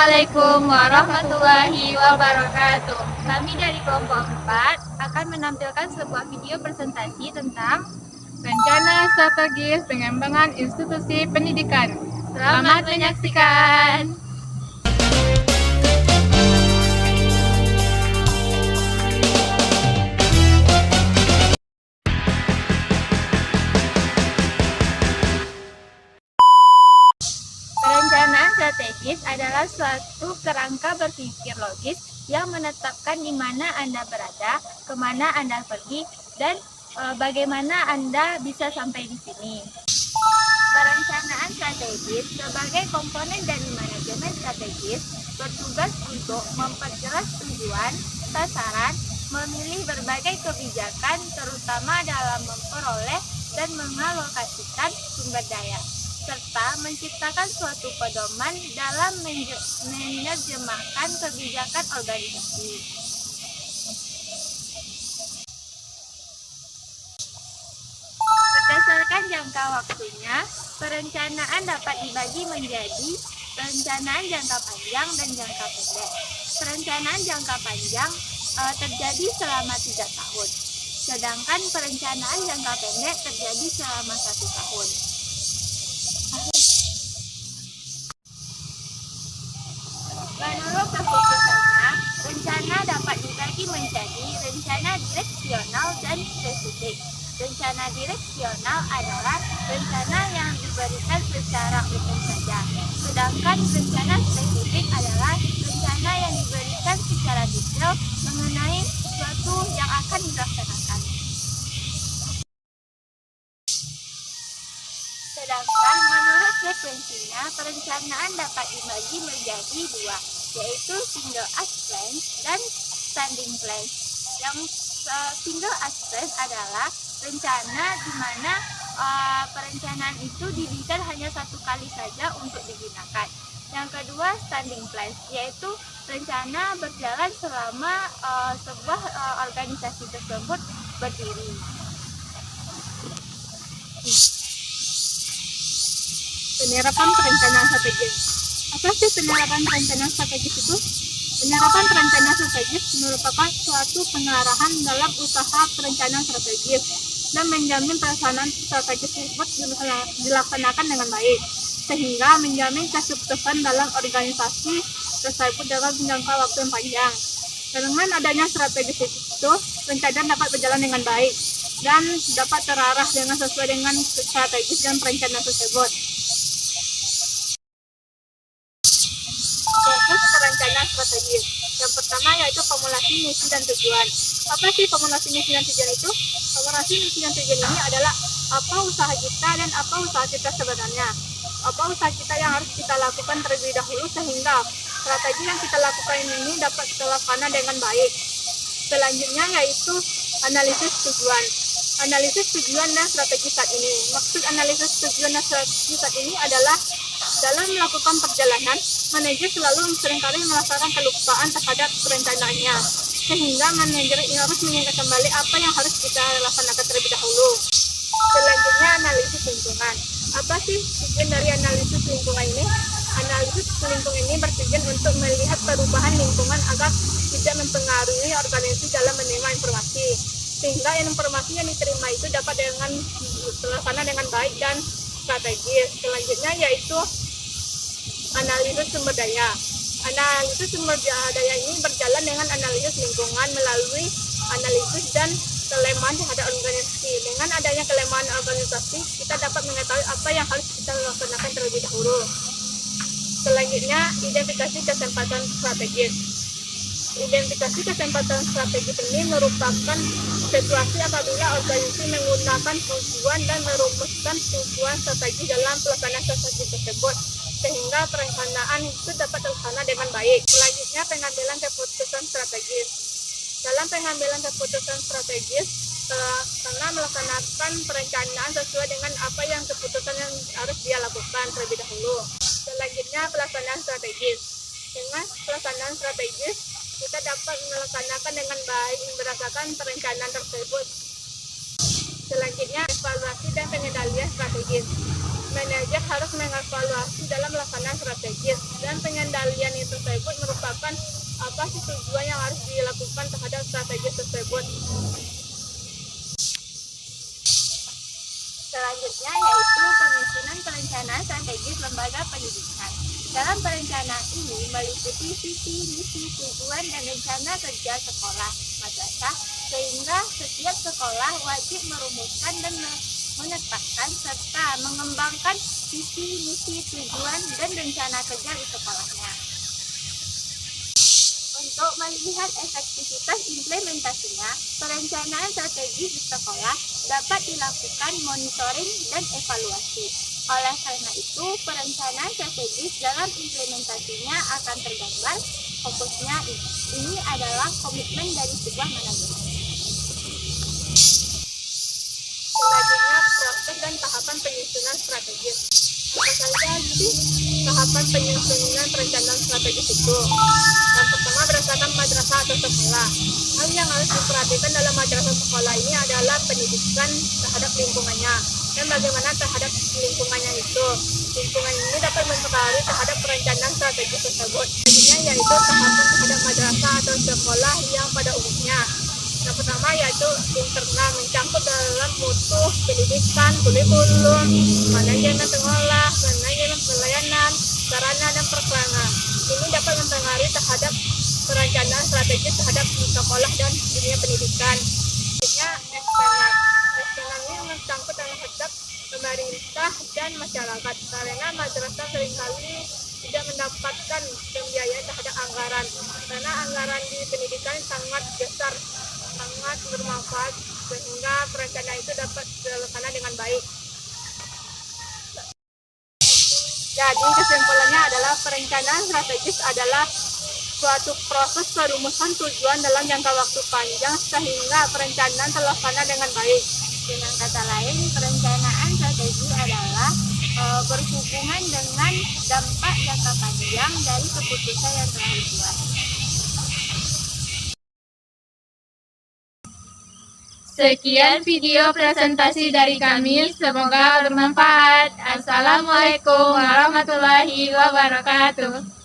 Assalamualaikum warahmatullahi wabarakatuh. Kami dari kelompok 4 akan menampilkan sebuah video presentasi tentang rencana strategis pengembangan institusi pendidikan. Selamat menyaksikan. Perencanaan strategis adalah suatu kerangka berpikir logis yang menetapkan di mana Anda berada, kemana Anda pergi, dan bagaimana Anda bisa sampai di sini. Perencanaan strategis sebagai komponen dari manajemen strategis bertugas untuk memperjelas tujuan, sasaran, memilih berbagai kebijakan terutama dalam memperoleh dan mengalokasikan sumber daya, serta menciptakan suatu pedoman dalam menerjemahkan kebijakan organisasi. Berdasarkan jangka waktunya, perencanaan dapat dibagi menjadi perencanaan jangka panjang dan jangka pendek. Perencanaan jangka panjang terjadi selama 3 tahun, sedangkan perencanaan jangka pendek terjadi selama 1 tahun. Menurut keputusannya, rencana dapat dibagi menjadi rencana direksional dan spesifik. Rencana direksional adalah rencana yang diberikan secara umum saja, sedangkan rencana spesifik adalah rencana yang diberikan secara detail mengenai sesuatu yang akan dilaksanakan. Sedangkan menurut frekuensinya, perencanaan dapat dibagi menjadi 2, yaitu single act plan dan standing plan. Yang single act plan adalah rencana di mana perencanaan itu diberikan hanya 1 kali saja untuk digunakan. Yang kedua, standing plan, yaitu rencana berjalan selama sebuah organisasi tersebut berdiri. Penyerapan perencanaan strategis. Apa sih penyerapan perencanaan strategis itu? Penyerapan perencanaan strategis merupakan suatu pengarahan dalam usaha perencanaan strategis dan menjamin pelaksanaan strategis tersebut dilaksanakan dengan baik, sehingga menjamin kesuksesan dalam organisasi tersebut dalam jangka waktu yang panjang. Dengan adanya strategis itu, perencanaan dapat berjalan dengan baik dan dapat terarah dengan sesuai dengan strategis dan perencanaan tersebut. Fokus perencanaan strategis. Yang pertama yaitu formulasi misi dan tujuan. Apa sih formulasi misi dan tujuan itu? Formulasi misi dan tujuan ini adalah apa usaha kita dan apa usaha kita sebenarnya. Apa usaha kita yang harus kita lakukan terlebih dahulu sehingga strategi yang kita lakukan ini dapat terlaksana dengan baik. Selanjutnya yaitu analisis tujuan. Analisis tujuan dan strategi saat ini. Maksud analisis tujuan dan strategi saat ini adalah dalam melakukan perjalanan, manajer selalu seringkali merasakan kelupaan terhadap perencanaannya, sehingga manajer harus mengingat kembali apa yang harus kita laksanakan terlebih dahulu. Selanjutnya, analisis lingkungan. Apa sih tujuan dari analisis lingkungan ini? Analisis lingkungan ini bertujuan untuk melihat perubahan lingkungan agar tidak mempengaruhi organisasi dalam menerima informasi, sehingga informasi yang diterima itu dapat terlaksana dengan baik dan strategis. Selanjutnya yaitu analisis sumber daya. Analisis sumber daya ini berjalan dengan analisis lingkungan melalui analisis dan kelemahan terhadap organisasi. Dengan adanya kelemahan organisasi, kita dapat mengetahui apa yang harus kita laksanakan terlebih dahulu. Selanjutnya, identifikasi kesempatan strategis. Identifikasi kesempatan strategis ini merupakan situasi apabila organisasi menggunakan tujuan dan merumuskan tujuan strategi dalam pelaksanaan strategi tersebut, sehingga perencanaan itu dapat terlaksana dengan baik. Selanjutnya, pengambilan keputusan strategis. Dalam pengambilan keputusan strategis, karena melaksanakan perencanaan sesuai dengan apa yang keputusan yang harus dia lakukan terlebih dahulu. Selanjutnya, pelaksanaan strategis. Dengan pelaksanaan strategis, kita dapat melaksanakan dengan baik berdasarkan perencanaan tersebut. Selanjutnya, evaluasi dan pengendalian strategis. Manajer harus mengevaluasi dalam pelaksanaan strategis dan pengendalian itu tersebut merupakan apa sih tujuan yang harus dilakukan terhadap strategis tersebut. Selanjutnya yaitu penyusunan perencanaan strategis lembaga pendidikan. Dalam perencanaan ini meliputi visi, misi, tujuan, dan rencana kerja sekolah madrasah, sehingga setiap sekolah wajib merumuskan dan menetapkan serta mengembangkan visi, misi, tujuan, dan rencana kerja di sekolahnya. Untuk melihat efektivitas implementasinya, perencanaan strategis di sekolah dapat dilakukan monitoring dan evaluasi. Oleh karena itu, perencanaan strategis dalam implementasinya akan tergambar. Fokusnya ini adalah komitmen dari sebuah manajemen. Selanjutnya, proses dan tahapan penyusunan strategis. Apa saja sih tahapan penyusunan perencanaan strategis itu? Yang pertama, berdasarkan madrasah atau sekolah. Hal yang harus diperhatikan dalam madrasah sekolah ini adalah pendidikan terhadap lingkungannya dan bagaimana terhadap lingkungannya itu. Lingkungan ini dapat mempengaruhi terhadap perencanaan strategis tersebut. Selanjutnya yaitu tahapan terhadap madrasah atau sekolah yang pada umumnya. Yang pertama yaitu internal, mencakup dalam mutu pendidikan, kurikulum, manajemen pengolah, manajemen pelayanan, sarana dan prasarana. Ini dapat mempengaruhi terhadap perencanaan strategis terhadap sekolah dan dunia pendidikan. Selanjutnya eksternal. Eksternal ini mencakup dalam terhadap pemerintah dan masyarakat, karena madrasah seringkali tidak mendapatkan pembiayaan terhadap anggaran, karena anggaran di pendidikan sangat besar, sangat bermanfaat, sehingga perencanaan itu dapat dilaksanakan dengan baik. Jadi kesimpulannya adalah perencanaan strategis adalah suatu proses perumusan tujuan dalam jangka waktu panjang sehingga perencanaan terlaksana dengan baik. Dengan kata lain, perencanaan strategi adalah berhubungan dengan dampak jangka panjang dari keputusan yang telah dibuat. Sekian video presentasi dari kami, semoga bermanfaat. Assalamualaikum warahmatullahi wabarakatuh.